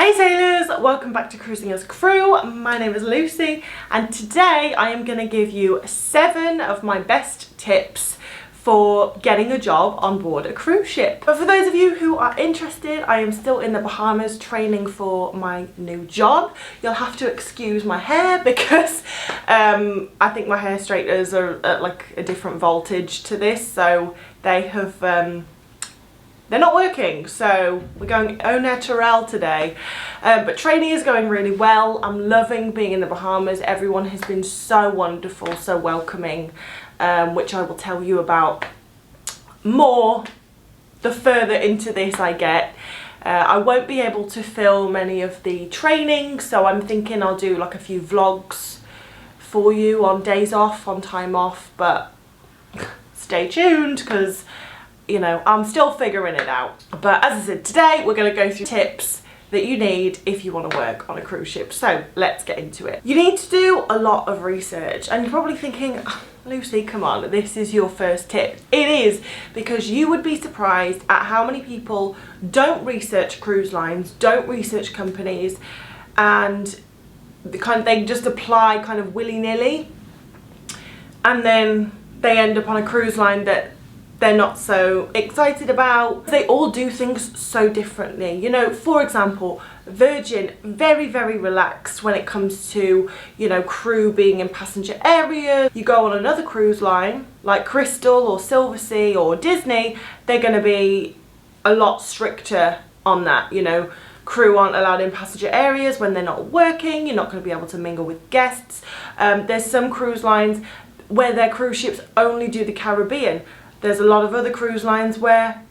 Hey sailors, welcome back to Cruising as Crew. My name is Lucy and today I am going to give you 7 of my best tips for getting a job on board a cruise ship. But for those of you who are interested, I am still in the Bahamas training for my new job. You'll have to excuse my hair because I think my hair straighteners are at like a different voltage to this, so they have they're not working, so we're going au naturel today. But training is going really well. I'm loving being in the Bahamas. Everyone has been so wonderful, so welcoming, which I will tell you about more the further into this I get. I won't be able to film any of the training, so I'm thinking I'll do like a few vlogs for you on days off, on time off, but stay tuned because you know, I'm still figuring it out. But as I said, today we're going to go through tips that you need if you want to work on a cruise ship. So let's get into it. You need to do a lot of research, and you're probably thinking, oh, Lucy, come on, this is your first tip. It is, because you would be surprised at how many people don't research cruise lines, don't research companies, and they just apply kind of willy-nilly, and then they end up on a cruise line that they're not so excited about. They all do things so differently. You know, for example, Virgin, very, very relaxed when it comes to, you know, crew being in passenger area. You go on another cruise line, like Crystal or Silversea or Disney, they're going to be a lot stricter on that, you know. Crew aren't allowed in passenger areas when they're not working. You're not going to be able to mingle with guests. There's some cruise lines where their cruise ships only do the Caribbean. There's a lot of other cruise lines where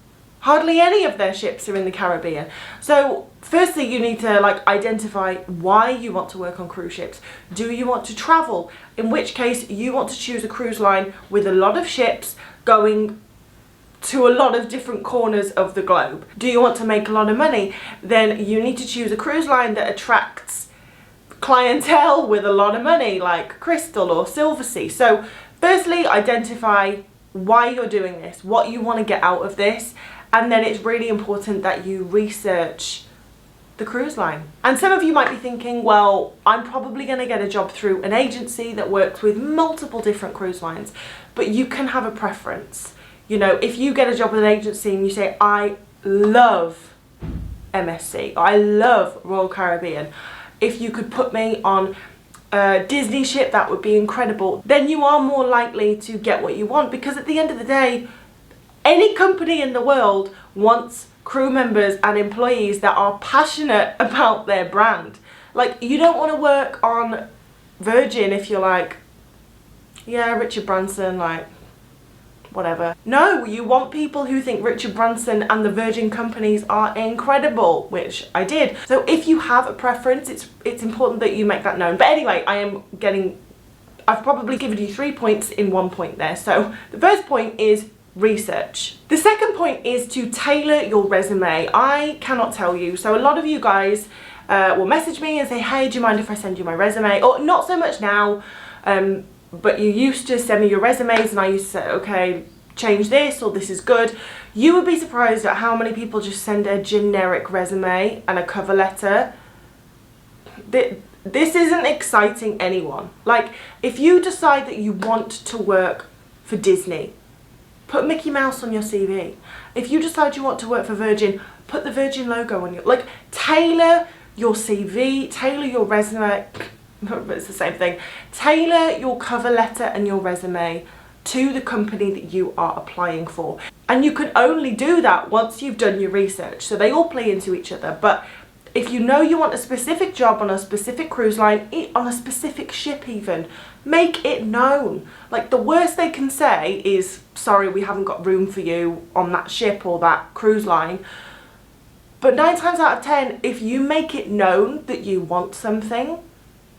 hardly any of their ships are in the Caribbean. So firstly, you need to identify why you want to work on cruise ships. Do you want to travel? In which case you want to choose a cruise line with a lot of ships going to a lot of different corners of the globe. Do you want to make a lot of money? Then you need to choose a cruise line that attracts clientele with a lot of money, like Crystal or Silversea. So firstly, identify why you're doing this, what you want to get out of this, and then it's really important that you research the cruise line. And some of you might be thinking, well, I'm probably going to get a job through an agency that works with multiple different cruise lines, but you can have a preference. You know, if you get a job with an agency and you say, I love MSC, I love Royal Caribbean, if you could put me on a Disney ship, that would be incredible, then you are more likely to get what you want, because at the end of the day, any company in the world wants crew members and employees that are passionate about their brand. Like, you don't want to work on Virgin if you're like, yeah, Richard Branson, like, whatever. No, you want people who think Richard Branson and the Virgin companies are incredible, which I did. So if you have a preference, it's important that you make that known. But anyway, I've probably given you 3 points in 1 point there. So the first point is research. The second point is to tailor your resume. I cannot tell you. So a lot of you guys will message me and say, hey, do you mind if I send you my resume? Or not so much now, but you used to send me your resumes and I used to say, okay, change this, or this is good. You would be surprised at how many people just send a generic resume and a cover letter. This isn't exciting anyone. Like, if you decide that you want to work for Disney, put Mickey Mouse on your CV. If you decide you want to work for Virgin, put the Virgin logo on your, tailor your CV, tailor your resume. It's the same thing. Tailor your cover letter and your resume to the company that you are applying for. And you can only do that once you've done your research. So they all play into each other. But if you know you want a specific job on a specific cruise line, on a specific ship even, make it known. Like, the worst they can say is, sorry, we haven't got room for you on that ship or that cruise line. But 9 times out of 10, if you make it known that you want something,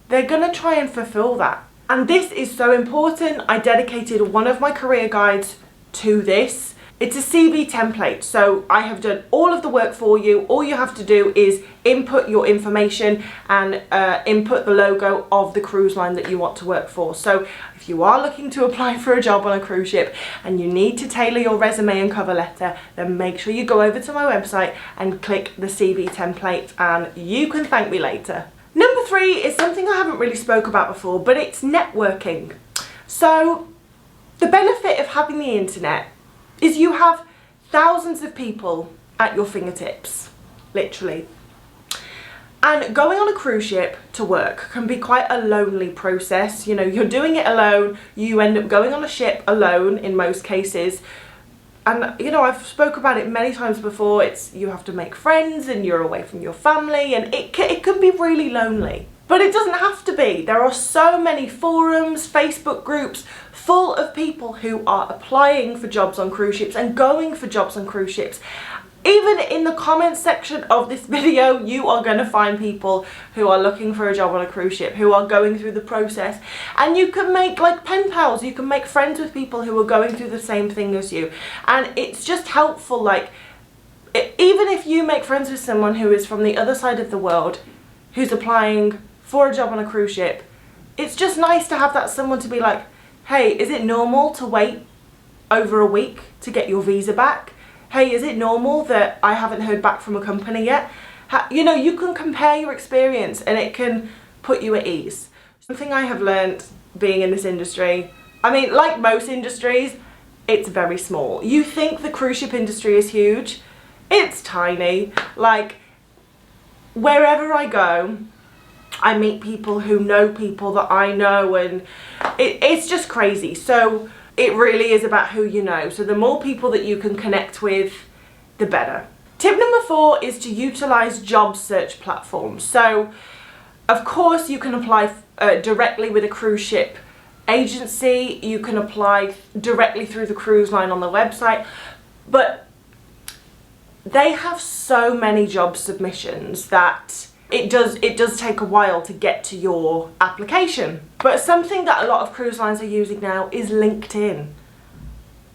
they're going to try and fulfill that. And this is so important. I dedicated one of my career guides to this. It's a CV template, so I have done all of the work for you. All you have to do is input your information and input the logo of the cruise line that you want to work for. So if you are looking to apply for a job on a cruise ship and you need to tailor your resume and cover letter, then make sure you go over to my website and click the CV template, and you can thank me later. Number 3 is something I haven't really spoke about before, but it's networking. So the benefit of having the internet is you have thousands of people at your fingertips, literally. And going on a cruise ship to work can be quite a lonely process. You know, you're doing it alone, you end up going on a ship alone in most cases. And you know, I've spoke about it many times before, you have to make friends and you're away from your family, and it can be really lonely. But it doesn't have to be. There are so many forums, Facebook groups full of people who are applying for jobs on cruise ships and going for jobs on cruise ships. Even in the comments section of this video, you are going to find people who are looking for a job on a cruise ship, who are going through the process. And you can make like pen pals, you can make friends with people who are going through the same thing as you. And it's just helpful, like, even if you make friends with someone who is from the other side of the world, who's applying for a job on a cruise ship, it's just nice to have that someone to be like, hey, is it normal to wait over a week to get your visa back? Hey, is it normal that I haven't heard back from a company yet? You know, you can compare your experience and it can put you at ease. Something I have learned being in this industry, I mean, like most industries, it's very small. You think the cruise ship industry is huge, it's tiny. Like, wherever I go, I meet people who know people that I know, and it's just crazy. So it really is about who you know. So the more people that you can connect with, the better. Tip number 4 is to utilize job search platforms. So of course you can apply directly with a cruise ship agency. You can apply directly through the cruise line on the website, but they have so many job submissions that it does take a while to get to your application. But something that a lot of cruise lines are using now is LinkedIn.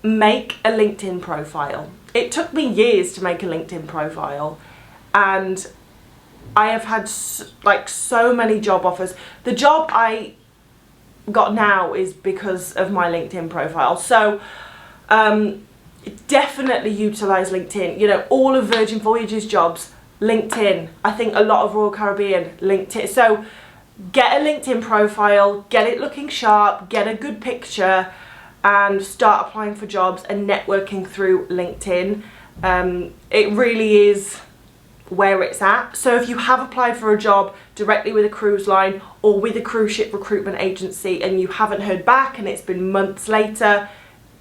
Make a LinkedIn profile. It took me years to make a LinkedIn profile, and I have had like so many job offers. The job I got now is because of my LinkedIn profile. So definitely utilize LinkedIn. You know, all of Virgin Voyages jobs, LinkedIn. I think a lot of Royal Caribbean, LinkedIn. So get a LinkedIn profile, get it looking sharp, get a good picture, and start applying for jobs and networking through LinkedIn. It really is where it's at. So if you have applied for a job directly with a cruise line or with a cruise ship recruitment agency and you haven't heard back and it's been months later,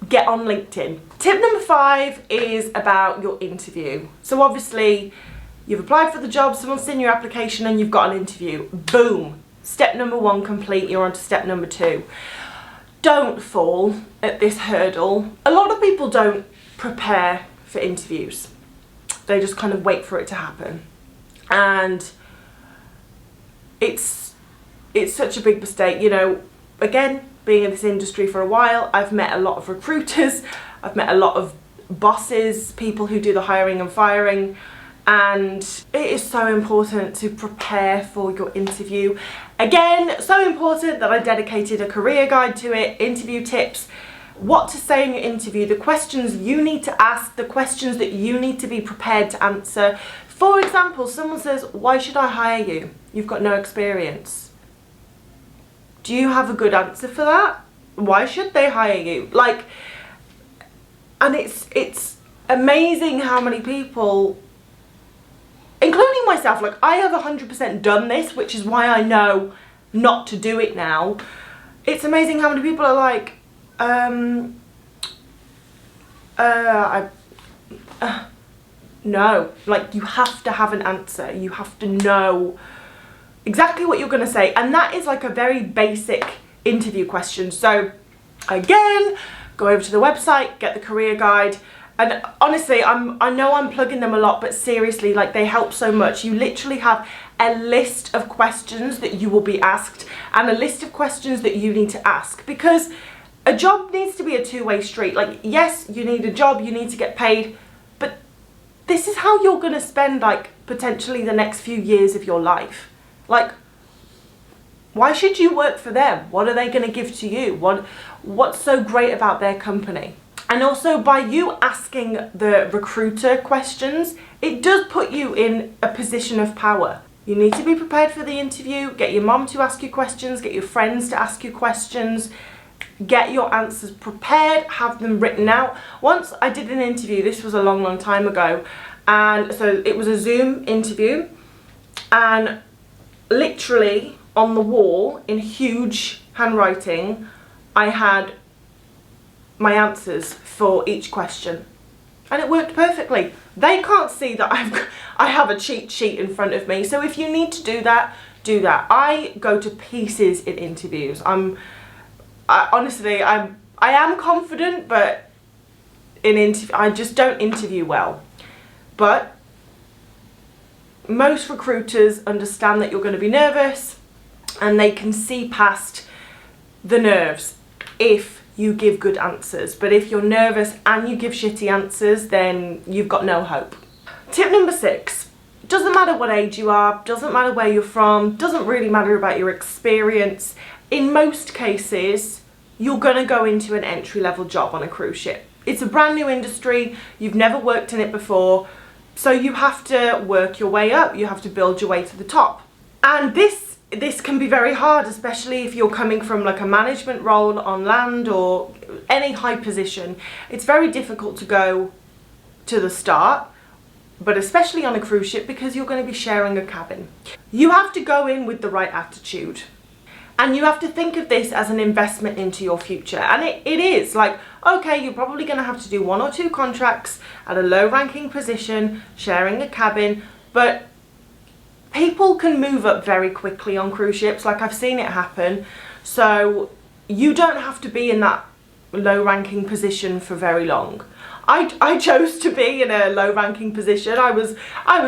get on LinkedIn. Tip number 5 is about your interview. So obviously you've applied for the job, someone's seen your application and you've got an interview. Boom. Step number 1 complete, you're on to step number 2. Don't fall at this hurdle. A lot of people don't prepare for interviews. They just kind of wait for it to happen. And it's such a big mistake. You know, again, being in this industry for a while, I've met a lot of recruiters, I've met a lot of bosses, people who do the hiring and firing, and it is so important to prepare for your interview. Again, so important that I dedicated a career guide to it, interview tips, what to say in your interview, the questions you need to ask, the questions that you need to be prepared to answer. For example, someone says, why should I hire you? You've got no experience. Do you have a good answer for that? Why should they hire you? Like, and it's amazing how many people, including myself, like I have 100% done this, which is why I know not to do it now. It's amazing how many people are like, no, like you have to have an answer. You have to know exactly what you're going to say. And that is like a very basic interview question. So again, go over to the website, get the career guide. And honestly, I know I'm plugging them a lot, but seriously, like they help so much. You literally have a list of questions that you will be asked and a list of questions that you need to ask, because A job needs to be a two-way street. Like, yes, you need a job, you need to get paid, but this is how you're going to spend, like, potentially the next few years of your life. Like, why should you work for them? What are they going to give to you? What's so great about their company? And also, by you asking the recruiter questions, it does put you in a position of power. You need to be prepared for the interview, get your mom to ask you questions, get your friends to ask you questions, get your answers prepared, have them written out. Once I did an interview, this was a long time ago, and so it was a Zoom interview, and literally on the wall in huge handwriting I had my answers for each question, and it worked perfectly. They can't see that I have a cheat sheet in front of me, so if you need to do that, do that. I go to pieces in interviews. Honestly, I am confident, but I just don't interview well. But most recruiters understand that you're going to be nervous, and they can see past the nerves if you give good answers. But if you're nervous and you give shitty answers, then you've got no hope. Tip number 6. Doesn't matter what age you are, doesn't matter where you're from, doesn't really matter about your experience. In most cases, you're going to go into an entry-level job on a cruise ship. It's a brand new industry, you've never worked in it before, so you have to work your way up, you have to build your way to the top. And this can be very hard, especially if you're coming from like a management role on land or any high position. It's very difficult to go to the start, but especially on a cruise ship, because you're going to be sharing a cabin. You have to go in with the right attitude, and you have to think of this as an investment into your future. And it is like, okay, you're probably going to have to do 1 or 2 contracts at a low ranking position, sharing a cabin, but people can move up very quickly on cruise ships. Like, I've seen it happen. So you don't have to be in that low ranking position for very long. I chose to be in a low ranking position. I was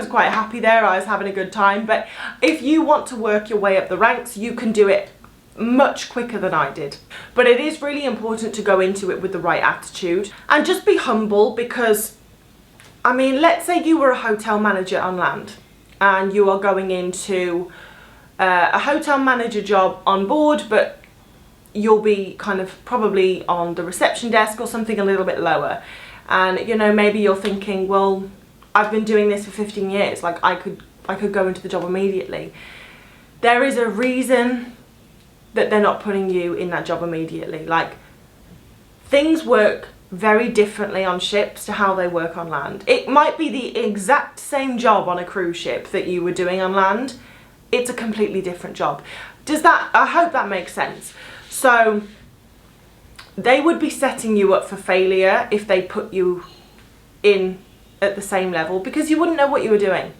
quite happy there. I was having a good time. But if you want to work your way up the ranks, you can do it much quicker than I did. But it is really important to go into it with the right attitude and just be humble, because I mean, let's say you were a hotel manager on land and you are going into a hotel manager job on board, but you'll be kind of probably on the reception desk or something a little bit lower. And you know, maybe you're thinking, well, I've been doing this for 15 years, like I could go into the job immediately. There is a reason that they're not putting you in that job immediately. Like, things work very differently on ships to how they work on land. It might be the exact same job on a cruise ship that you were doing on land. It's a completely different job. I hope that makes sense. So they would be setting you up for failure if they put you in at the same level, because you wouldn't know what you were doing.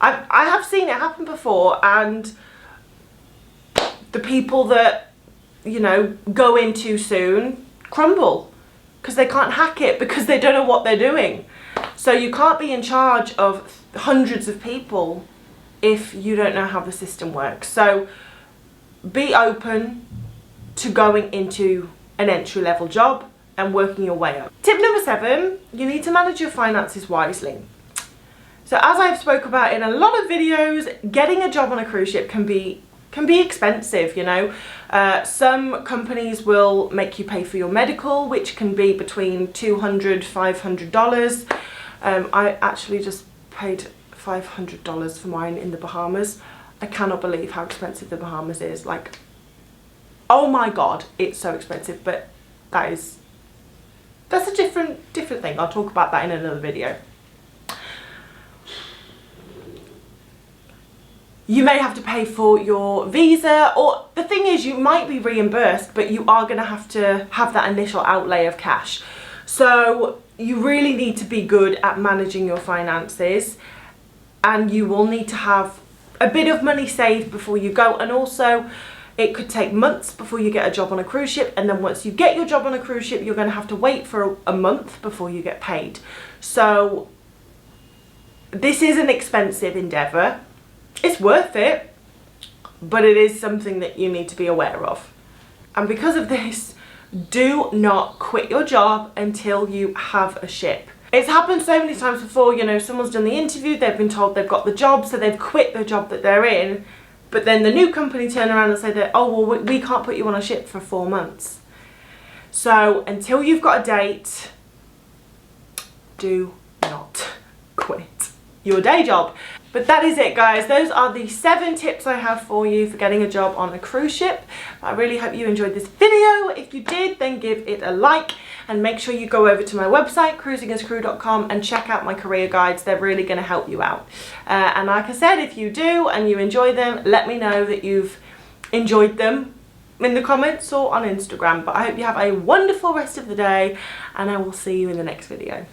I have seen it happen before, and the people that, you know, go in too soon crumble because they can't hack it, because they don't know what they're doing. So you can't be in charge of hundreds of people if you don't know how the system works. So be open to going into an entry-level job and working your way up. Tip number 7, you need to manage your finances wisely. So as I've spoke about in a lot of videos, getting a job on a cruise ship can be expensive, you know. Some companies will make you pay for your medical, which can be between $200, $500. I actually just paid $500 for mine in the Bahamas. I cannot believe how expensive the Bahamas is. Like, oh my god, it's so expensive. But that's a different thing. I'll talk about that in another video. You may have to pay for your visa, or the thing is, you might be reimbursed, but you are going to have that initial outlay of cash. So you really need to be good at managing your finances, and you will need to have a bit of money saved before you go. And also, it could take months before you get a job on a cruise ship, and then once you get your job on a cruise ship, you're going to have to wait for a month before you get paid. So this is an expensive endeavour. It's worth it, but it is something that you need to be aware of. And because of this, Do not quit your job until you have a ship. It's happened so many times before, you know, someone's done the interview, they've been told they've got the job, so they've quit the job that they're in, but then the new company turn around and say that, oh, well, we can't put you on a ship for 4 months. So until you've got a date, do not quit your day job. But that is it, guys. Those are the 7 tips I have for you for getting a job on a cruise ship. I really hope you enjoyed this video. If you did, then give it a like and make sure you go over to my website, cruisingascrew.com, and check out my career guides. They're really going to help you out. And like I said, if you do and you enjoy them, let me know that you've enjoyed them in the comments or on Instagram. But I hope you have a wonderful rest of the day, and I will see you in the next video.